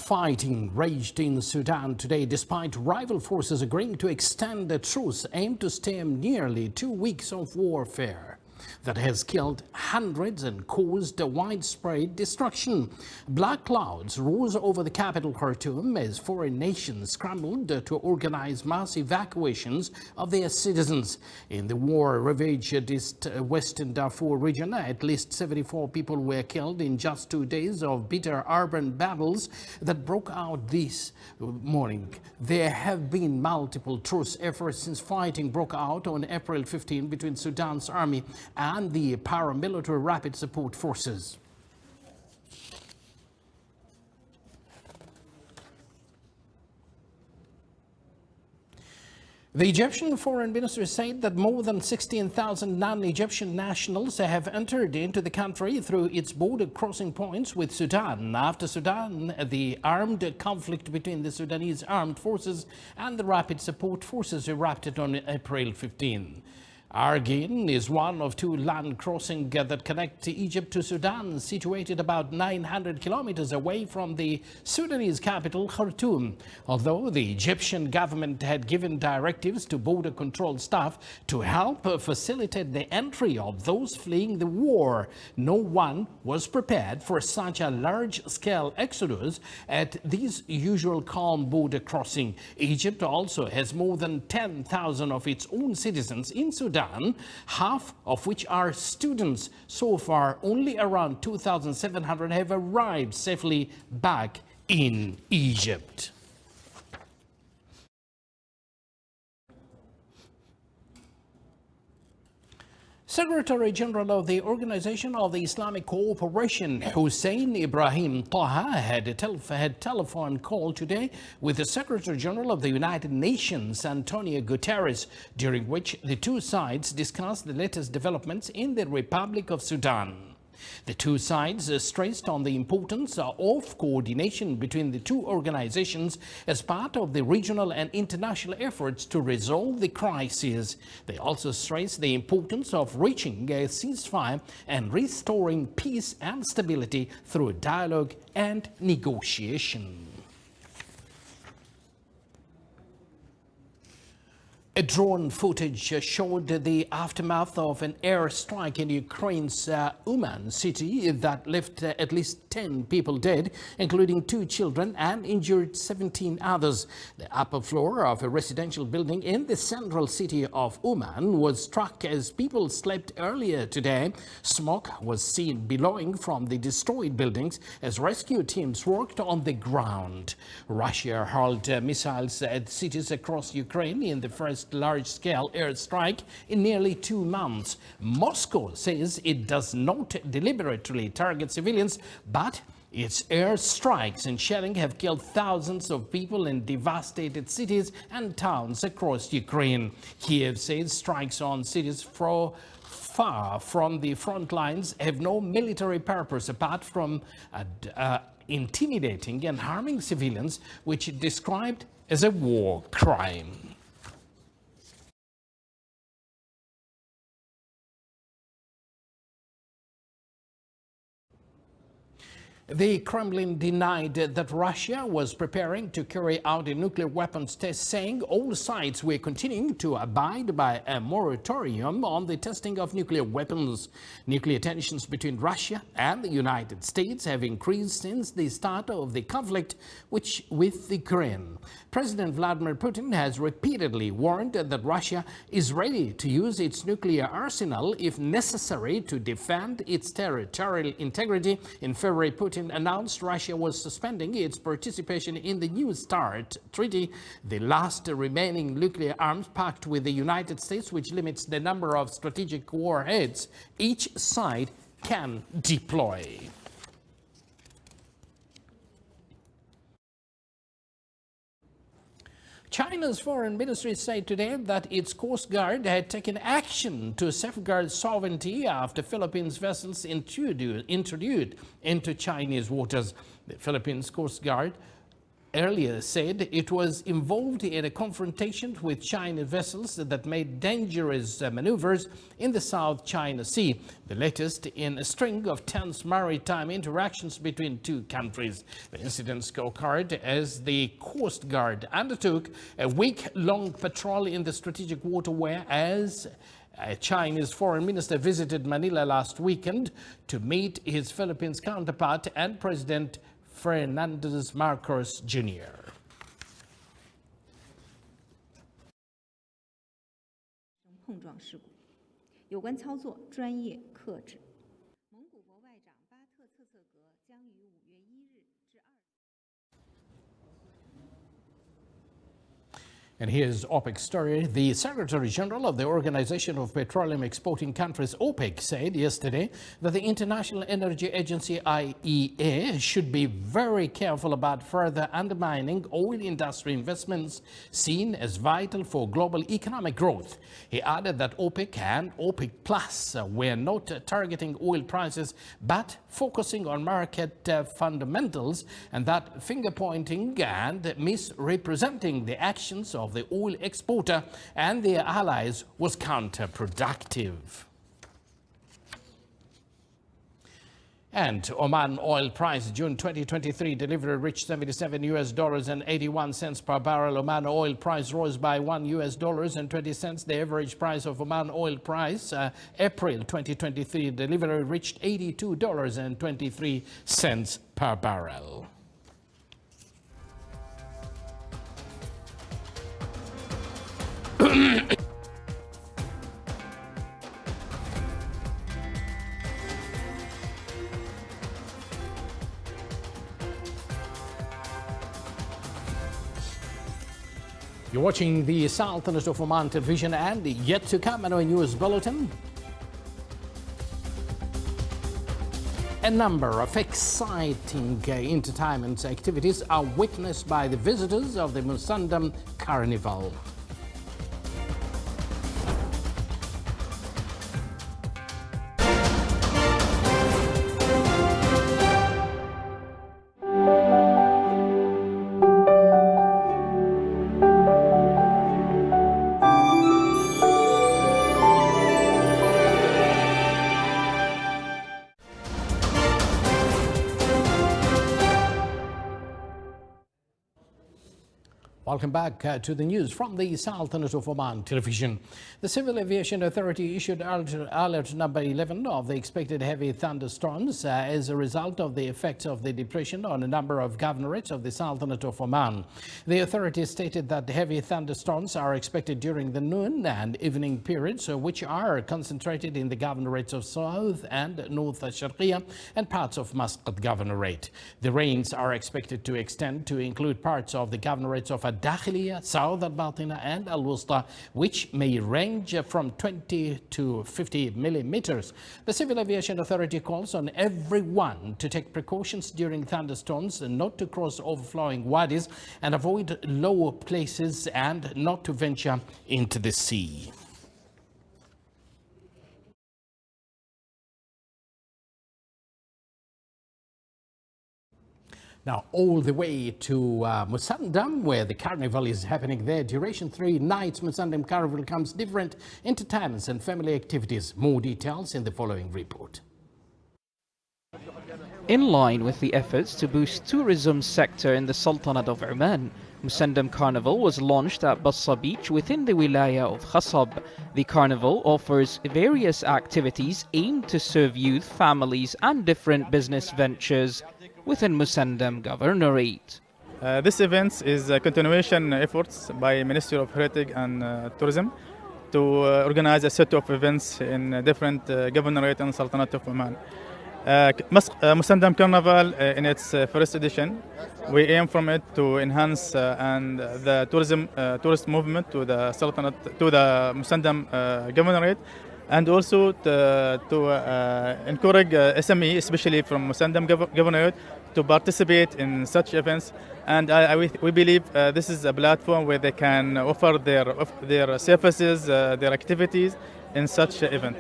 Fighting raged in Sudan today despite rival forces agreeing to extend a truce aimed to stem nearly 2 weeks of warfare that has killed hundreds and caused widespread destruction. Black clouds rose over the capital Khartoum as foreign nations scrambled to organize mass evacuations of their citizens. In the war-ravaged western Darfur region, at least 74 people were killed in just 2 days of bitter urban battles that broke out this morning. There have been multiple truce efforts since fighting broke out on April 15 between Sudan's army and the paramilitary rapid support forces. The Egyptian Foreign Ministry said that more than 16,000 non-Egyptian nationals have entered into the country through its border crossing points with Sudan. After Sudan, the armed conflict between the Sudanese armed forces and the rapid support forces erupted on April 15. Argin is one of 2 land crossings that connect Egypt to Sudan, situated about 900 kilometers away from the Sudanese capital, Khartoum. Although the Egyptian government had given directives to border control staff to help facilitate the entry of those fleeing the war, no one was prepared for such a large-scale exodus at this usual calm border crossing. Egypt also has more than 10,000 of its own citizens in Sudan, half of which are students. So far, only around 2,700 have arrived safely back in Egypt. Secretary General of the Organization of the Islamic Cooperation, Hussein Ibrahim Taha, had a telephone call today with the Secretary General of the United Nations, Antonio Guterres, during which the two sides discussed the latest developments in the Republic of Sudan. The two sides stressed on the importance of coordination between the two organizations as part of the regional and international efforts to resolve the crisis. They also stressed the importance of reaching a ceasefire and restoring peace and stability through dialogue and negotiation. A drone footage showed the aftermath of an airstrike in Ukraine's Uman city that left at least 10 people dead, including 2 children, and injured 17 others. The upper floor of a residential building in the central city of Uman was struck as people slept earlier today. Smoke was seen billowing from the destroyed buildings as rescue teams worked on the ground. Russia hurled missiles at cities across Ukraine in the first large-scale airstrike in nearly 2 months. Moscow says it does not deliberately target civilians, but its airstrikes and shelling have killed thousands of people in devastated cities and towns across Ukraine. Kiev says strikes on cities far from the front lines have no military purpose apart from intimidating and harming civilians, which it described as a war crime. The Kremlin denied that Russia was preparing to carry out a nuclear weapons test, saying all sides were continuing to abide by a moratorium on the testing of nuclear weapons. Nuclear tensions between Russia and the United States have increased since the start of the conflict with Ukraine. President Vladimir Putin has repeatedly warned that Russia is ready to use its nuclear arsenal if necessary to defend its territorial integrity. In February, Putin announced Russia was suspending its participation in the New START treaty, the last remaining nuclear arms pact with the United States, which limits the number of strategic warheads each side can deploy. China's foreign ministry said today that its Coast Guard had taken action to safeguard sovereignty after Philippines vessels intruded into Chinese waters. The Philippines Coast Guard earlier said it was involved in a confrontation with Chinese vessels that made dangerous maneuvers in the South China Sea, the latest in a string of tense maritime interactions between two countries. The incidents occurred as the Coast Guard undertook a week-long patrol in the strategic waterway as a Chinese foreign minister visited Manila last weekend to meet his Philippines counterpart and President Fernandez Marcos Jr. And here's OPEC's story. The Secretary General of the Organization of Petroleum Exporting Countries, OPEC, said yesterday that the International Energy Agency, IEA, should be very careful about further undermining oil industry investments seen as vital for global economic growth. He added that OPEC and OPEC Plus were not targeting oil prices but focusing on market fundamentals, and that finger-pointing and misrepresenting the actions of the oil exporter and their allies was counterproductive. And Oman oil price June 2023 delivery reached $77 and 81 cents per barrel. Oman oil price rose by $1 and 20 cents. The average price of Oman oil price April 2023 delivery reached $82 and 23 cents per barrel. You're watching the Sultanate of Oman television, and yet to come in our news bulletin, a number of exciting entertainment activities are witnessed by the visitors of the Musandam Carnival. Welcome back to the news from the Sultanate of Oman television. The Civil Aviation Authority issued alert number 11 of the expected heavy thunderstorms as a result of the effects of the depression on a number of governorates of the Sultanate of Oman. The authority stated that heavy thunderstorms are expected during the noon and evening periods, which are concentrated in the governorates of South and North Sharqiya and parts of Muscat Governorate. The rains are expected to extend to include parts of the governorates of Dakhiliya, South al-Batina and al-Wusta, which may range from 20 to 50 millimeters. The Civil Aviation Authority calls on everyone to take precautions during thunderstorms and not to cross overflowing wadis and avoid lower places and not to venture into the sea. Now, all the way to Musandam, where the carnival is happening there. Duration 3 nights, Musandam Carnival comes different entertainments and family activities. More details in the following report. In line with the efforts to boost tourism sector in the Sultanate of Oman, Musandam Carnival was launched at Bassa Beach within the wilaya of Khasab. The carnival offers various activities aimed to serve youth, families and different business ventures within Musandam Governorate. This event is a continuation efforts by Ministry of Heritage and Tourism to organize a set of events in different governorate and Sultanate of Oman. Musandam Carnival in its first edition, we aim from it to enhance and the tourist movement to the Sultanate, to the Musandam Governorate, and also to encourage SME, especially from Musandam Governorate, to participate in such events. And we believe this is a platform where they can offer their services, their activities in such event.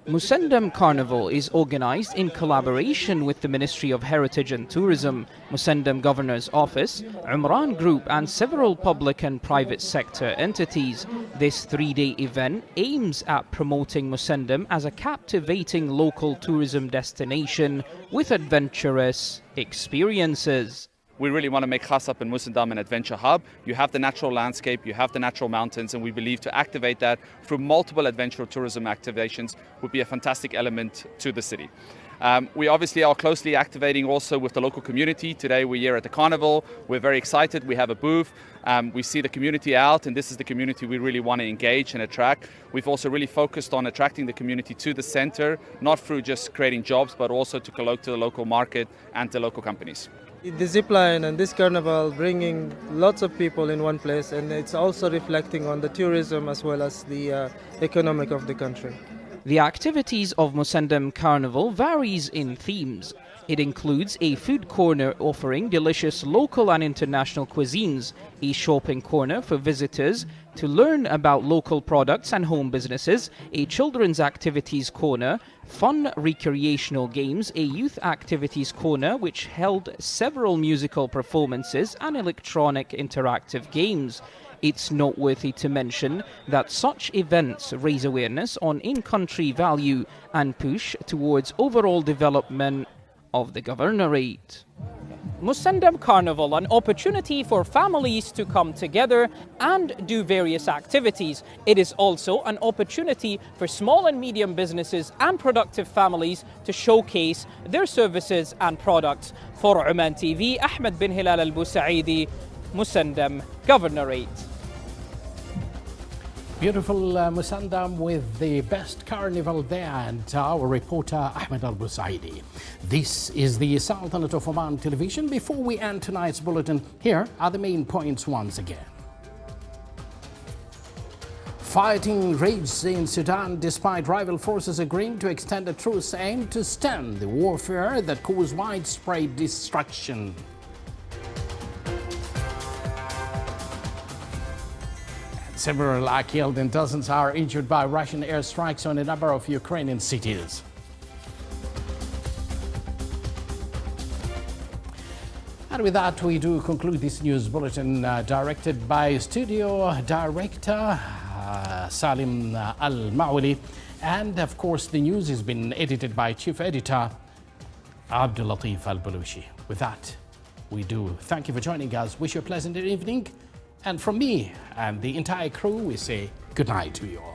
Musandam Carnival is organized in collaboration with the Ministry of Heritage and Tourism, Musandam Governor's Office, Umran Group and several public and private sector entities. This three-day event aims at promoting Musandam as a captivating local tourism destination with adventurous experiences. We really want to make Khasab and Musandam an adventure hub. You have the natural landscape, you have the natural mountains, and we believe to activate that through multiple adventure tourism activations would be a fantastic element to the city. We obviously are closely activating also with the local community. Today we're here at the carnival. We're very excited. We have a booth. We see the community out, and this is the community we really want to engage and attract. We've also really focused on attracting the community to the center, not through just creating jobs, but also to colloque to the local market and to local companies. The zipline and this carnival bringing lots of people in one place, and it's also reflecting on the tourism as well as the economic of the country. The activities of Musandam Carnival varies in themes. It includes a food corner offering delicious local and international cuisines, a shopping corner for visitors to learn about local products and home businesses, a children's activities corner, fun recreational games, a youth activities corner which held several musical performances and electronic interactive games. It's noteworthy to mention that such events raise awareness on in-country value and push towards overall development of the governorate. Musandam Carnival, an opportunity for families to come together and do various activities. It is also an opportunity for small and medium businesses and productive families to showcase their services and products. For Oman TV, Ahmed bin Hilal al-Busaidi, Musandam Governorate. Beautiful Musandam with the best carnival there, and our reporter Ahmed Al-Busaidi. This is the Sultanate of Oman television. Before we end tonight's bulletin, here are the main points once again. Fighting rages in Sudan despite rival forces agreeing to extend a truce aimed to stem the warfare that caused widespread destruction. Several are killed and dozens are injured by Russian airstrikes on a number of Ukrainian cities. And with that, we do conclude this news bulletin directed by Studio Director Salim Al-Mawali. And of course, the news has been edited by Chief Editor Abdul Latif Al-Balushi. With that, we do thank you for joining us. Wish you a pleasant evening. And from me and the entire crew, we say good night to you all.